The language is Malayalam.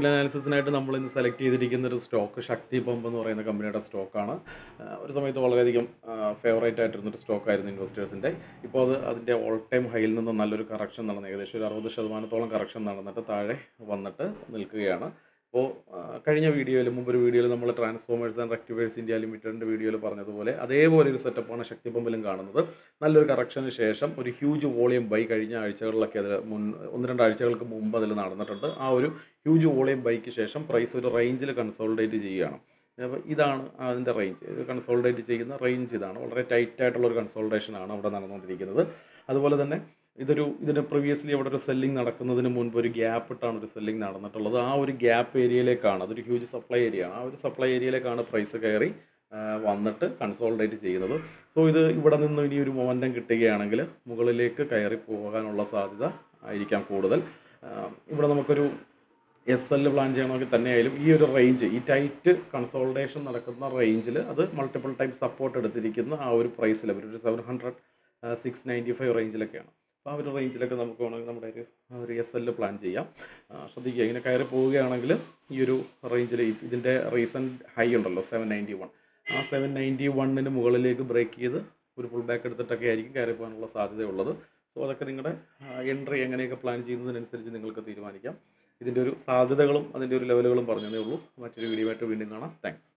ടെക്നിക്കൽ അനാലിസിസിനായിട്ട് നമ്മൾ ഇന്ന് സെലക്ട് ചെയ്തിരിക്കുന്ന ഒരു സ്റ്റോക്ക് ശക്തി പമ്പ് എന്ന് പറയുന്ന കമ്പനിയുടെ സ്റ്റോക്കാണ്. ഒരു സമയത്ത് വളരെയധികം ഫേവറേറ്റ് ആയിട്ടിരുന്നൊരു സ്റ്റോക്കായിരുന്നു ഇൻവെസ്റ്റേഴ്സിൻ്റെ. ഇപ്പോൾ അതിൻ്റെ ഓൾ ടൈം ഹൈയിൽ നിന്ന് നല്ലൊരു കറക്ഷൻ നടന്നു, ഏകദേശം ഒരു 60% കറക്ഷൻ നടന്നിട്ട് താഴെ വന്നിട്ട് നിൽക്കുകയാണ്. അപ്പോൾ കഴിഞ്ഞ വീഡിയോയിൽ, മുമ്പൊരു വീഡിയോയിൽ നമ്മൾ ട്രാൻസ്ഫോമേഴ്സ് ആൻഡ് റെക്ടിഫയേഴ്സ് ഇന്ത്യ ലിമിറ്റഡിൻ്റെ വീഡിയോയിൽ പറഞ്ഞതുപോലെ അതേപോലെ ഒരു സെറ്റപ്പാണ് ശക്തി പമ്പിലും കാണുന്നത്. നല്ലൊരു കറക്ഷന് ശേഷം ഒരു ഹ്യൂജ് വോളിയം ബൈ കഴിഞ്ഞ ആഴ്ചകളിലൊക്കെ അതിൽ 1-2 ആഴ്ചകൾക്ക് മുമ്പ് അതിൽ നടന്നിട്ടുണ്ട്. ആ ഒരു ഹ്യൂജ് വോളിയം ബൈക്ക് ശേഷം പ്രൈസ് ഒരു റേഞ്ചിൽ കൺസോളിഡേറ്റ് ചെയ്യുകയാണ്. അപ്പോൾ ഇതാണ് അതിൻ്റെ റേഞ്ച്, കൺസോളിഡേറ്റ് ചെയ്യുന്ന റേഞ്ച് ഇതാണ്. വളരെ ടൈറ്റ് ആയിട്ടുള്ളൊരു കൺസോളിഡേഷനാണ് അവിടെ നടന്നുകൊണ്ടിരിക്കുന്നത്. അതുപോലെ തന്നെ ഇതിന് പ്രീവിയസ്ലി അവിടെ ഒരു സെല്ലിംഗ് നടക്കുന്നതിന് മുൻപ് ഒരു ഗ്യാപ്പ് ഇട്ടാണ് ഒരു സെല്ലിംഗ് നടന്നിട്ടുള്ളത്. ആ ഒരു ഗ്യാപ്പ് ഏരിയയിലേക്കാണ്, അതൊരു ഹ്യൂജ് സപ്ലൈ ഏരിയയാണ്, ആ ഒരു സപ്ലൈ ഏരിയയിലേക്കാണ് പ്രൈസ് കയറി വന്നിട്ട് കൺസോളിഡേറ്റ് ചെയ്യുന്നത്. സോ ഇത് ഇവിടെ നിന്ന് ഇനി ഒരു മൊമെൻറ്റം കിട്ടുകയാണെങ്കിൽ മുകളിലേക്ക് കയറി പോകാനുള്ള സാധ്യത ആയിരിക്കാം കൂടുതൽ. ഇവിടെ നമുക്കൊരു SL പ്ലാൻ ചെയ്യണമെങ്കിൽ തന്നെയായാലും ഈ ഒരു റേഞ്ച്, ഈ ടൈറ്റ് കൺസോളിഡേഷൻ നടക്കുന്ന റേഞ്ചിൽ അത് മൾട്ടിപ്പിൾ ടൈം സപ്പോർട്ട് എടുത്തിരിക്കുന്ന ആ ഒരു പ്രൈസ് ലെവൽ ഒരു 700 695 റേഞ്ചിലൊക്കെയാണ്. അപ്പോൾ ആ ഒരു റേഞ്ചിലൊക്കെ നമുക്ക് വേണമെങ്കിൽ നമ്മുടെ ഒരു SL പ്ലാൻ ചെയ്യാം. ശ്രദ്ധിക്കുക, ഇങ്ങനെ കയറി പോവുകയാണെങ്കിൽ ഈ ഒരു റേഞ്ചിൽ ഇതിൻ്റെ റീസെൻറ്റ് ഹൈ ഉണ്ടല്ലോ 791, ആ 791 മുകളിലേക്ക് ബ്രേക്ക് ചെയ്ത് ഒരു പുൾ ബാക്ക് എടുത്തിട്ടൊക്കെ ആയിരിക്കും കയറി പോകാനുള്ള സാധ്യതയുള്ളത്. സോ അതൊക്കെ നിങ്ങളുടെ എൻട്രി എങ്ങനെയൊക്കെ പ്ലാൻ ചെയ്യുന്നതിനനുസരിച്ച് നിങ്ങൾക്ക് തീരുമാനിക്കാം. ഇതിൻ്റെ ഒരു സാധ്യതകളും അതിൻ്റെ ഒരു ലെവലുകളും പറഞ്ഞതേ ഉള്ളൂ. മറ്റൊരു വീഡിയോ ആയിട്ട് വീണ്ടും കാണാം. താങ്ക്സ്.